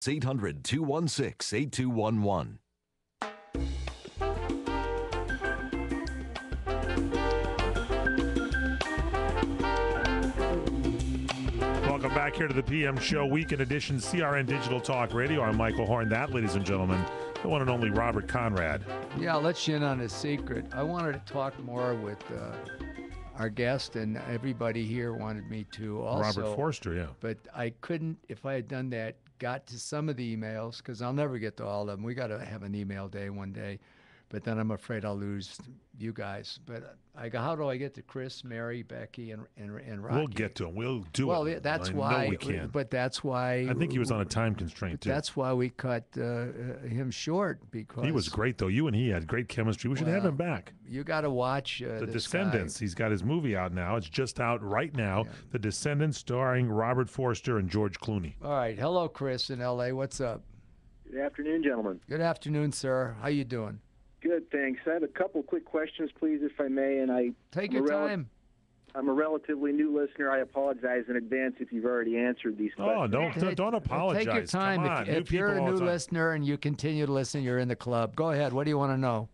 800-216-8211. Welcome back here to the PM Show, Weekend Edition, CRN Digital Talk Radio. I'm Michael Horn. That, ladies and gentlemen, the one and only Robert Conrad. Yeah, I'll let you in on a secret. I wanted to talk more with our guest, and everybody here wanted me to also. Robert Forster, yeah. But I couldn't, if I had done that, got to some of the emails, because I'll never get to all of them. We got to have an email day one day. But then I'm afraid I'll lose you guys. But how do I get to Chris, Mary, Becky, and Rocky? We'll get to him. We'll do it. Well, that's why. we can. But that's why. I think he was on a time constraint, too. That's why we cut him short, because he was great, though. You and he had great chemistry. We should have him back. You got to watch The Descendants. He's got his movie out now. It's just out right now. Yeah. The Descendants, starring Robert Forster and George Clooney. All right. Hello, Chris in L.A. What's up? Good afternoon, gentlemen. Good afternoon, sir. How you doing? Good, thanks. I have a couple quick questions, please, if I may. And Take your time. I'm a relatively new listener. I apologize in advance if you've already answered these questions. Oh, don't apologize. Take your time. Come on. If you're a new listener and you continue to listen, you're in the club. Go ahead. What do you want to know?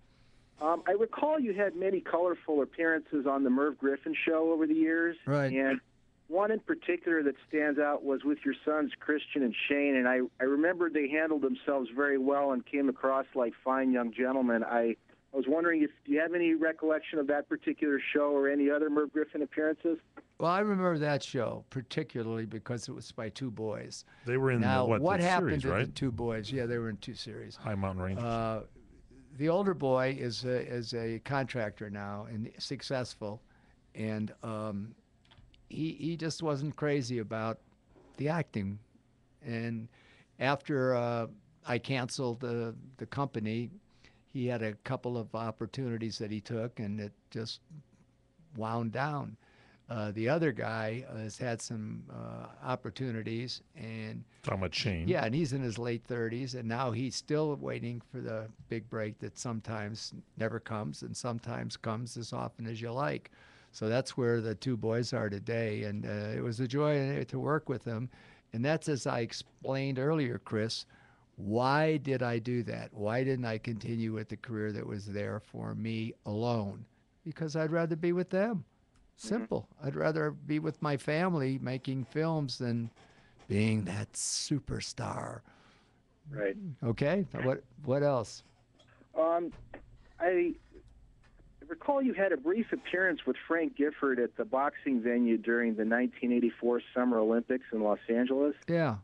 I recall you had many colorful appearances on the Merv Griffin show over the years. Right. And one in particular that stands out was with your sons, Christian and Shane. And I remember they handled themselves very well and came across like fine young gentlemen. I was wondering do you have any recollection of that particular show or any other Merv Griffin appearances? Well, I remember that show particularly because it was by two boys. They were in what happened series, to right? the two boys? Yeah, they were in two series. High Mountain Rangers. The older boy is a contractor now and successful, and he just wasn't crazy about the acting. And after I canceled the company, he had a couple of opportunities that he took, and it just wound down. The other guy has had some opportunities, and talking about Shane. Yeah, and he's in his late 30s, and now he's still waiting for the big break that sometimes never comes and sometimes comes as often as you like. So that's where the two boys are today, and it was a joy to work with them. And that's, as I explained earlier, Chris, why did I do that? Why didn't I continue with the career that was there for me alone? Because I'd rather be with them. Simple. Mm-hmm. I'd rather be with my family making films than being that superstar. Right. Okay. What else? I recall you had a brief appearance with Frank Gifford at the boxing venue during the 1984 Summer Olympics in Los Angeles. Yeah.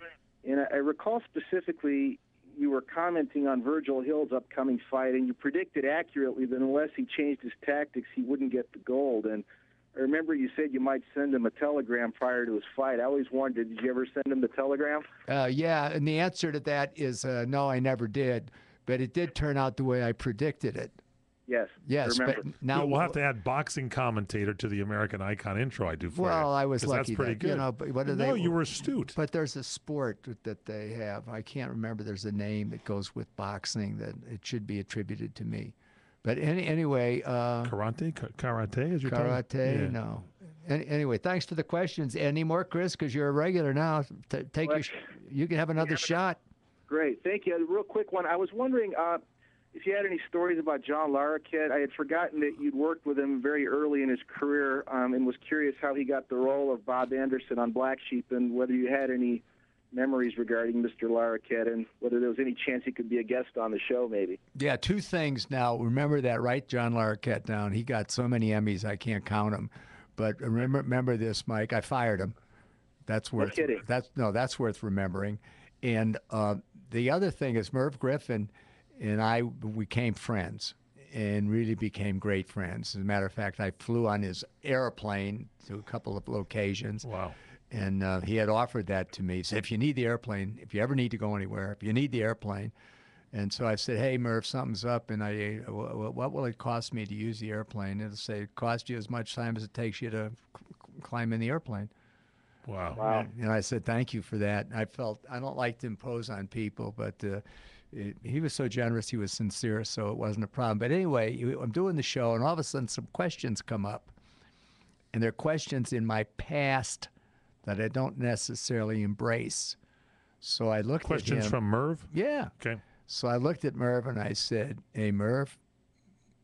And I recall specifically you were commenting on Virgil Hill's upcoming fight, and you predicted accurately that unless he changed his tactics, he wouldn't get the gold. And I remember you said you might send him a telegram prior to his fight. I always wondered, did you ever send him the telegram? Yeah, and the answer to that is no, I never did. But it did turn out the way I predicted it. Yes, but now we'll have to add boxing commentator to the American Icon intro I do for you. Well, I was lucky. That's pretty good. You know, but what are no, you were astute. But there's a sport that they have. I can't remember. There's a name that goes with boxing that it should be attributed to me. But anyway. Karate? Karate is your Karate? Yeah. No. Anyway, thanks for the questions. Any more, Chris? Because you're a regular now. You can have another shot. Great. Thank you. A real quick one. I was wondering if you had any stories about John Larroquette. I had forgotten that you'd worked with him very early in his career and was curious how he got the role of Bob Anderson on Black Sheep and whether you had any memories regarding Mr. Larroquette and whether there was any chance he could be a guest on the show maybe. Yeah, two things now. Remember that, right, John Larroquette down. He got so many Emmys I can't count them. But remember this, Mike. I fired him. That's worth. No kidding. That's worth remembering. And the other thing is Merv Griffin and we became friends and really became great friends. As a matter of fact, I flew on his airplane to a couple of locations. Wow. And he had offered that to me. He said, if you need the airplane, if you ever need to go anywhere, if you need the airplane. And so I said, hey, Merv, something's up. And what will it cost me to use the airplane? It'll say, it cost you as much time as it takes you to climb in the airplane. Wow. And I said, thank you for that. I don't like to impose on people, but he was so generous, he was sincere, so it wasn't a problem. But anyway, I'm doing the show, and all of a sudden some questions come up. And they're questions in my past that I don't necessarily embrace. So I looked Questions at him. from Merv? Yeah. Okay. So I looked at Merv and I said, "Hey, Merv,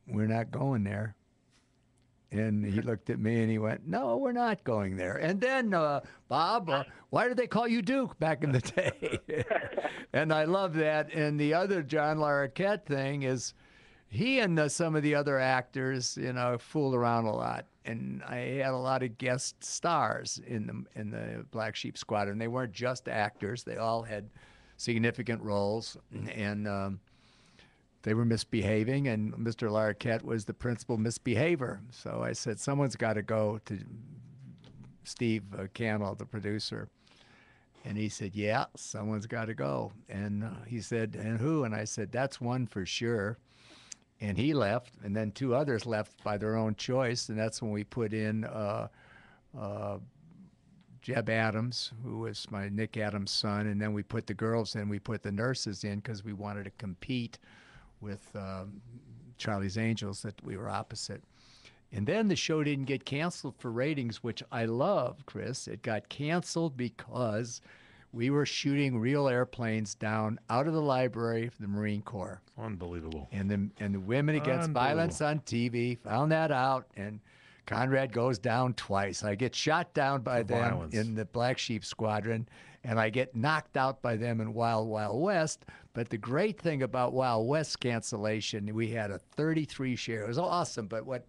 we're not going there." And he looked at me and he went, "No, we're not going there." And then, Bob, why did they call you Duke back in the day? And I love that. And the other John Larroquette thing is he and some of the other actors, fooled around a lot. And I had a lot of guest stars in the Black Sheep Squadron. They weren't just actors. They all had significant roles. And they were misbehaving, and Mr. Larroquette was the principal misbehavior. So I said, someone's got to go to Steve Cannell, the producer. And he said, yeah, someone's got to go. And he said, and who? And I said, that's one for sure. And he left, and then two others left by their own choice, and that's when we put in Jeb Adams, who was my Nick Adams' son, and then we put the girls in. We put the nurses in because we wanted to compete with Charlie's Angels, that we were opposite. And then the show didn't get canceled for ratings, which I love, Chris. It got canceled because we were shooting real airplanes down out of the library of the Marine Corps. Unbelievable. And the Women Against Violence on TV found that out, and Conrad goes down twice. I get shot down by them in the Black Sheep Squadron, and I get knocked out by them in Wild Wild West. But the great thing about Wild West cancellation, we had a 33 share. It was awesome, but what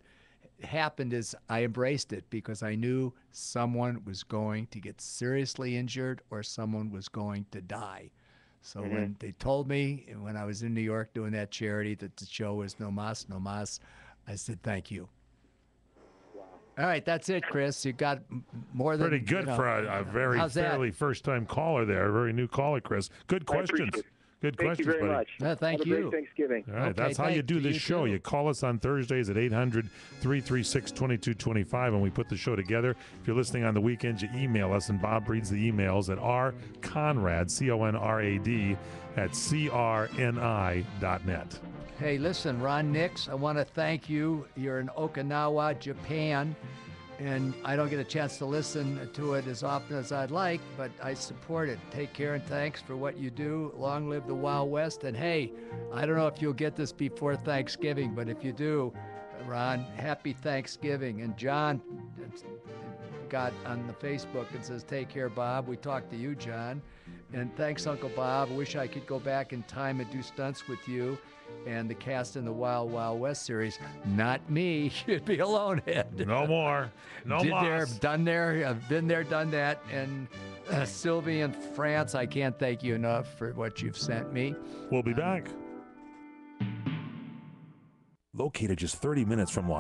happened is I embraced it because I knew someone was going to get seriously injured or someone was going to die. So when they told me, when I was in New York doing that charity, that the show was no mas, I said, thank you. All right, that's it, Chris. You got more than pretty good for a very fairly first-time caller there, a very new caller, Chris. Good questions. Good questions, buddy. Thank you very much. Thank you. Have a great Thanksgiving. All right, that's how you do this show. You call us on Thursdays at 800-336-2225, and we put the show together. If you're listening on the weekends, you email us, and Bob reads the emails at rconrad, C-O-N-R-A-D, at crni.net. Hey, listen, Ron Nix, I want to thank you. You're in Okinawa, Japan, and I don't get a chance to listen to it as often as I'd like, but I support it. Take care and thanks for what you do. Long live the Wild West. And hey, I don't know if you'll get this before Thanksgiving, but if you do, Ron, happy Thanksgiving. And John got on the Facebook and says, take care, Bob. We talked to you, John. And thanks, Uncle Bob. I wish I could go back in time and do stunts with you and the cast in the Wild Wild West series. Not me. You'd be a lonehead. No more. No more. Done there. I've been there, done that. And Sylvie in France, I can't thank you enough for what you've sent me. We'll be back. Located just 30 minutes from Los